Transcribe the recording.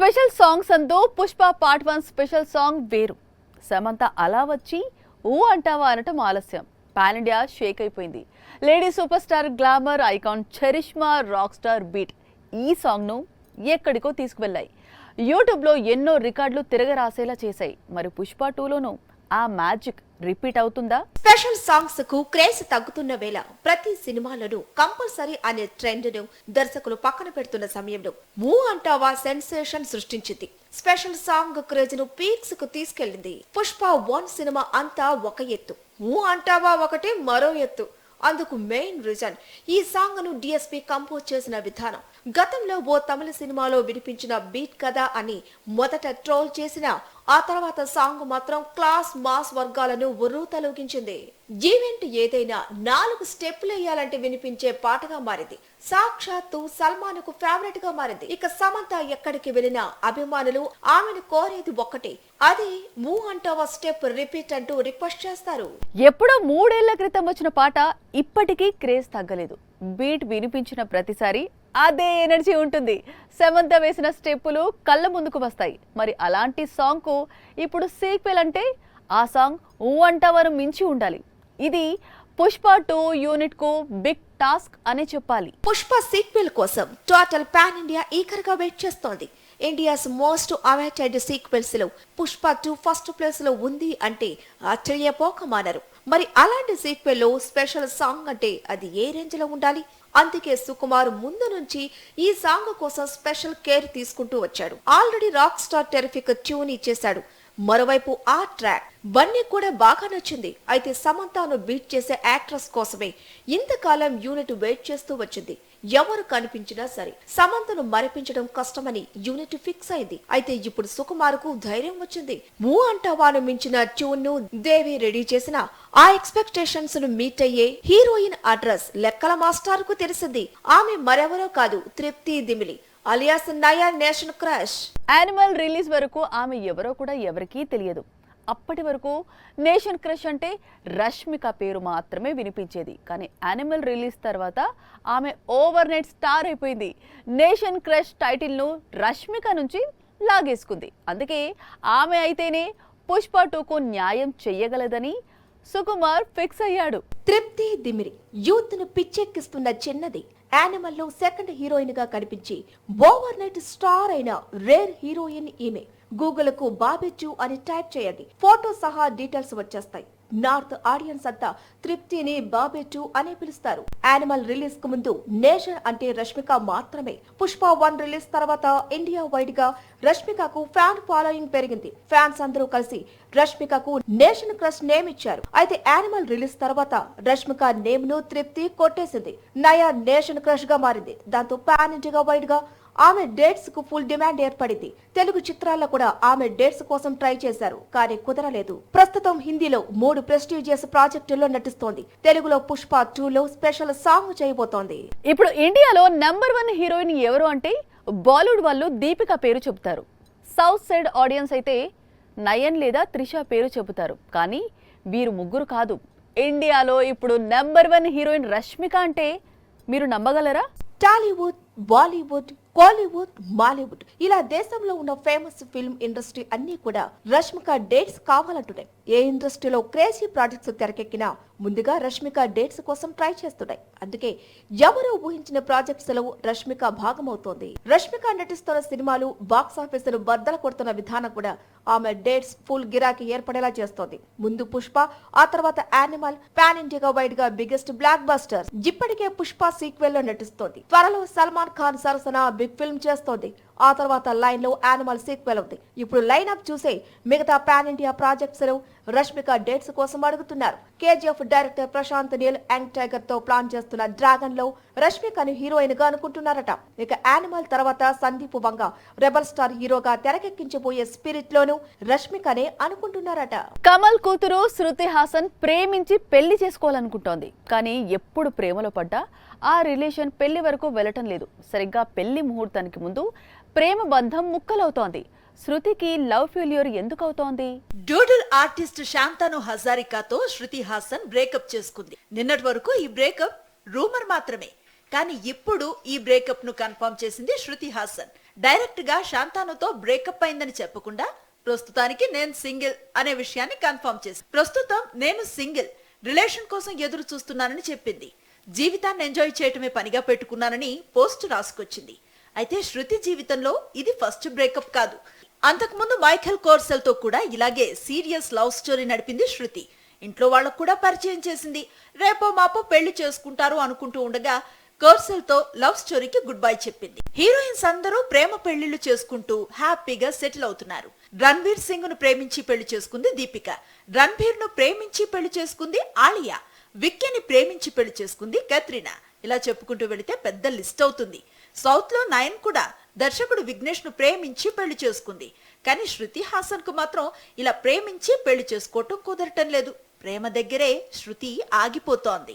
Special songs అంటూ Pushpa part 1 special song వేరు. సమంత అలా వచ్చి ఊ అంటావా అనటం ఆలస్యం. పాన్ ఇండియా షేక్ అయిపోయింది. Lady superstar, glamour icon charisma, rock star beat ఈ సాంగ్ను ఎక్కడికో తీసుకువెళ్ళాయి. యూట్యూబ్లో ఎన్నో రికార్డులు తిరగరాసేలా చేశాయి. మరి పుష్ప 2లోనూ ఆ మ్యాజిక్ రిపీట్ అవుతుందా? స్పెషల్ సాంగ్స్ కు క్రేజ్ తగ్గుతున్న వేళ ప్రతి సినిమాలను కంపల్సరీ అనే ట్రెండ్ ను దర్శకులు పక్కన పెడుతున్న సమయంలో మూ అంటావా సెన్సేషన్ సృష్టించింది. స్పెషల్ సాంగ్ క్రేజ్ ను పీక్స్ కు తీసుకెళ్లింది. పుష్ప 1 సినిమా అంతా ఒక ఎత్తు, మూ అంటావా ఒకటి మరో ఎత్తు. అందుకు మెయిన్ రీజన్ ఈ సాంగ్ ను డిఎస్పీ కంపోజ్ చేసిన విధానం. గతంలో ఓ తమిళ సినిమాలో వినిపించిన బీట్ కదా అని మొదట ట్రోల్ చేసిన ఆ తర్వాత సాంగ్ మాత్రం క్లాస్ మాస్ వర్గాలను ఉర్రూతలూగించింది. ఈవెంట్ ఏదైనా 4 స్టెప్పులు వేయాలంటే వినిపించే పాటగా మారింది. సాక్షాత్తు సల్మాన్ కు ఫేవరెట్ గా మారింది. ఇక సమంత ఎక్కడికి వెళ్ళినా అభిమానులు ఆమెను కోరేది ఒక్కటే, అది మూ అంటావా స్టెప్ రిపీట్ అంటూ రిక్వెస్ట్ చేస్తారు. ఎప్పుడో 3 ఏళ్ల క్రితం వచ్చిన పాట ఇప్పటికీ క్రేజ్ తగ్గలేదు. బీట్ వినిపించిన ప్రతిసారి అదే ఎనర్జీ ఉంటుంది. సమంత వేసిన స్టెప్పులు కళ్ళ ముందుకు వస్తాయి. మరి అలాంటి సాంగ్ కు ఇప్పుడు సీక్వెల్ అంటే ఆ సాంగ్ ఊ అంటావాను మించి ఉండాలి. ఇది పుష్ప 2 యూనిట్ కు బిగ్ టాస్క్ అని చెప్పాలి. పుష్ప సీక్వెల్ కోసం టోటల్ పాన్ ఇండియా ఈగర్ గా వెయిట్ చేస్తోంది. ఇండియాస్ మోస్ట్ అవైటెడ్ సీక్వెల్స్ లో పుష్ప 2 ఫస్ట్ ప్లేస్ లో ఉంది అంటే ఆశ్చర్యపోకమానరు. మరి అలాంటి సీక్వెల్ లో స్పెషల్ సాంగ్ అంటే అది ఏ రేంజ్ లో ఉండాలి? అందుకే సుకుమార్ ముందు నుంచి ఈ సాంగ్ కోసం స్పెషల్ కేర్ తీసుకుంటూ వచ్చాడు. Already rock star terrific tune ఇచ్చేశాడు. మరోవైపు ఆ ట్రాక్ బన్నీ కూడా బాగా నచ్చింది. అయితే సమంతను బీట్ చేసే యాక్ట్రెస్ కోసమే ఇంతకాలం యూనిట్ వెయిట్ చేస్తూ వచ్చింది. ఎవరు కనిపించినా సరే సమంతను మరిపించడం కష్టమని యూనిట్ ఫిక్స్ అయింది. అయితే ఇప్పుడు సుకుమార్ కు ధైర్యం వచ్చింది. మూ అంటావాను మించిన ట్యూన్ ను దేవి రెడీ చేసిన ఆ ఎక్స్పెక్టేషన్స్ ను మీట్ అయ్యే హీరోయిన్ అడ్రస్ లెక్కల మాస్టర్ కు తెలిసింది. ఆమె మరెవరో కాదు, తృప్తి దిమిలి అలియాస్ నయా నేషన్ క్రష్. యానిమల్ రిలీజ్ వరకు ఆమె ఎవరో కూడా ఎవరికీ తెలియదు. అప్పటి వరకు నేషన్ క్రష్ అంటే రష్మిక పేరు మాత్రమే వినిపించేది. కానీ యానిమల్ రిలీజ్ తర్వాత ఆమె ఓవర్ నైట్ స్టార్ అయిపోయింది. నేషన్ క్రష్ టైటిల్ను రష్మిక నుంచి లాగేసుకుంది. అందుకే ఆమె అయితేనే పుష్ప 2కు న్యాయం చెయ్యగలదని సుకుమార్ ఫిక్స్ అయ్యాడు. తృప్తి దిమిరి యూత్ ను పిచ్చెక్కిస్తున్న చిన్నది. యానిమల్ లో సెకండ్ హీరోయిన్ గా కనిపించి ఓవర్ నైట్ స్టార్ అయిన రేర్ హీరోయిన్ ఈమె. గూగుల్ కు బాబెచ్చు అని టైప్ చేయండి, ఫోటో సహా డీటెయిల్స్ వచ్చేస్తాయి. నార్త్ ఆడియన్స్ అంతా తృప్తిని బాబెచ్చు అనే పిలుస్తారు. యానిమల్ రిలీజ్ కు ముందు నేషన్ అంటే రష్మిక మాత్రమే. పుష్ప 1 రిలీజ్ తర్వాత ఇండియా వైడ్ గా రష్మికకు ఫ్యాన్ ఫాలోయింగ్ పెరిగింది. ఫ్యాన్స్ అందరూ కలిసి రష్మికకు నేషన్ క్రష్ నేమ్ ఇచ్చారు. అయితే యానిమల్ రిలీజ్ తర్వాత రష్మిక నేమ్ ను తృప్తి కొట్టేసింది. నయా నేషన్ క్రష్ గా మారింది. దాంతో పాన్ ఇండియా వైడ్ గా ఆమె డేట్స్ కు ఫుల్ డిమాండ్ ఏర్పడింది. తెలుగు చిత్రాల్లో కూడా ఆమె డేట్స్ కోసం ట్రై చేశారు, కానీ కుదరలేదు. ప్రస్తుతం హిందీలో 3 ప్రెస్టీజియస్ ప్రాజెక్టుల్లో నటిస్తోంది. తెలుగులో పుష్ప 2లో స్పెషల్ సాంగ్ చేయబోతోంది. ఇప్పుడు ఇండియాలో నెంబర్ 1 హీరోయిన్ ఎవరు అంటే బాలీవుడ్ వాళ్ళు దీపిక పేరు చెబుతారు. సౌత్ సైడ్ ఆడియన్స్ అయితే నయన్ లేదా త్రిష పేరు చెబుతారు. కానీ వీరు ముగ్గురు కాదు. ఇండియాలో ఇప్పుడు నెంబర్ 1 హీరోయిన్ రష్మిక అంటే మీరు నమ్మగలరా? టాలీవుడ్, బాలీవుడ్, కోలీవుడ్, మాలీవుడ్ ఇలా దేశంలో ఉన్న ఫేమస్ ఫిల్మ్ ఇండస్ట్రీ అన్ని కూడా రష్మిక డేట్స్ కావాలంటున్నాయి. ఏ ఇండస్ట్రీలో క్రేజీ ప్రాజెక్ట్స్ తెరకెక్కినా ముందుగా రష్మిక డేట్స్ కోసం ట్రై చేస్తున్నాయి. అందుకే ఎవరో ఊహించిన ప్రాజెక్ట్స్ లో రష్మిక భాగమవుతోంది. రష్మిక నటిస్తున్న సినిమాలు బాక్స్ ఆఫీస్ ను బద్దలు కొడుతున్న విధానం కూడా ఆమె డేట్స్ ఫుల్ గిరాకీ ఏర్పడేలా చేస్తోంది. ముందు పుష్ప, ఆ తర్వాత యానిమల్ పాన్ ఇండియా వైడ్ గా బిగ్గెస్ట్ బ్లాక్ బస్టర్. ఇప్పటికే పుష్ప సీక్వెల్ లో నటిస్తోంది. త్వరలో సల్మాన్ ఖాన్ సరసన బిగ్ ఫిల్మ్ చేస్తోంది. ఆ తర్వాత లైన్ లో యానిమల్ సీక్వెల్ ఉంది. ఇప్పుడు లైన్ అప్ చూసే మిగతా పాన్ ఇండియా ప్రాజెక్ట్స్ లో రష్మిక డేట్స్ కోసం అడుగుతున్నారు. KGF director Prashanth Neel young tiger తో ప్లాన్ చేస్తున్న డ్రాగన్ లో రష్మికను హీరోయిన్ గా అనుకుంటున్నారట. ఇక యానిమల్ తర్వాత సందీప్ వంగ రెబల్ స్టార్ హీరోగా తెరకెక్కించబోయే స్పిరిట్ లోను రష్మికనే అనుకుంటున్నారట. కమల్ కూతురు శృతి హాసన్ ప్రేమించి పెళ్లి చేసుకోవాలనుకుంటోంది. కానీ ఎప్పుడు ప్రేమలో పడ్డా ఆ రిలేషన్ పెళ్లి వరకు వెళ్లటం లేదు. సరిగ్గా పెళ్లి ముహూర్తానికి ముందు ప్రేమ బంధం ముక్కలవుతోంది. శృతికి లవ్ ఫెయిల్యూర్ ఎందుకు అవుతోంది? Doodle artist Shantanu హజారికాతో Shruti Haasan breakup చేసుకుంది. నిన్నటి వరకు ఈ బ్రేకప్ రూమర్ మాత్రమే. కానీ ఇప్పుడు ఈ బ్రేకప్ ను కన్ఫర్మ్ చేసింది శృతి హాసన్. డైరెక్ట్ గా శాంతానుతో బ్రేకప్ అయిందని చెప్పకుండా ప్రస్తుతానికి నేను సింగిల్ అనే విషయాన్ని కన్ఫర్మ్ చేసి ప్రస్తుతం నేను సింగిల్ రిలేషన్ కోసం ఎదురు చూస్తున్నానని చెప్పింది. జీవితాన్ని ఎంజాయ్ చేయటమే పనిగా పెట్టుకున్నానని పోస్ట్ రాసుకొచ్చింది. అయితే శృతి జీవితంలో ఇది ఫస్ట్ బ్రేకప్ కాదు. అంతకుముందు మైఖేల్ కోర్సెల్ తో కూడా ఇలాగే సీరియస్ లవ్ స్టోరీ నడిపింది శృతి. ఇంట్లో వాళ్ళకు కూడా పరిచయం చేసింది. రేపో మాపో పెళ్లి చేసుకుంటారు అనుకుంటూ ఉండగా కోర్సెల్ తో లవ్ స్టోరీకి గుడ్ బై చెప్పింది. హీరోయిన్స్ అందరూ ప్రేమ పెళ్లిళ్లు చేసుకుంటూ హ్యాపీగా సెటిల్ అవుతున్నారు. రణ్వీర్ సింగ్ ను ప్రేమించి పెళ్లి చేసుకుంది దీపిక. రణ్బీర్ ను ప్రేమించి పెళ్లి చేసుకుంది ఆలియా. విక్కీని ప్రేమించి పెళ్లి చేసుకుంది కత్రినా. ఇలా చెప్పుకుంటూ వెళితే పెద్ద లిస్ట్ అవుతుంది. సౌత్ లో నయన్ కూడా దర్శకుడు విఘ్నేష్ ను ప్రేమించి పెళ్లి చేసుకుంది. కానీ శృతి హాసన్ కు మాత్రం ఇలా ప్రేమించి పెళ్లి చేసుకోవటం కుదరటం లేదు. ప్రేమ దగ్గరే శృతి ఆగిపోతోంది.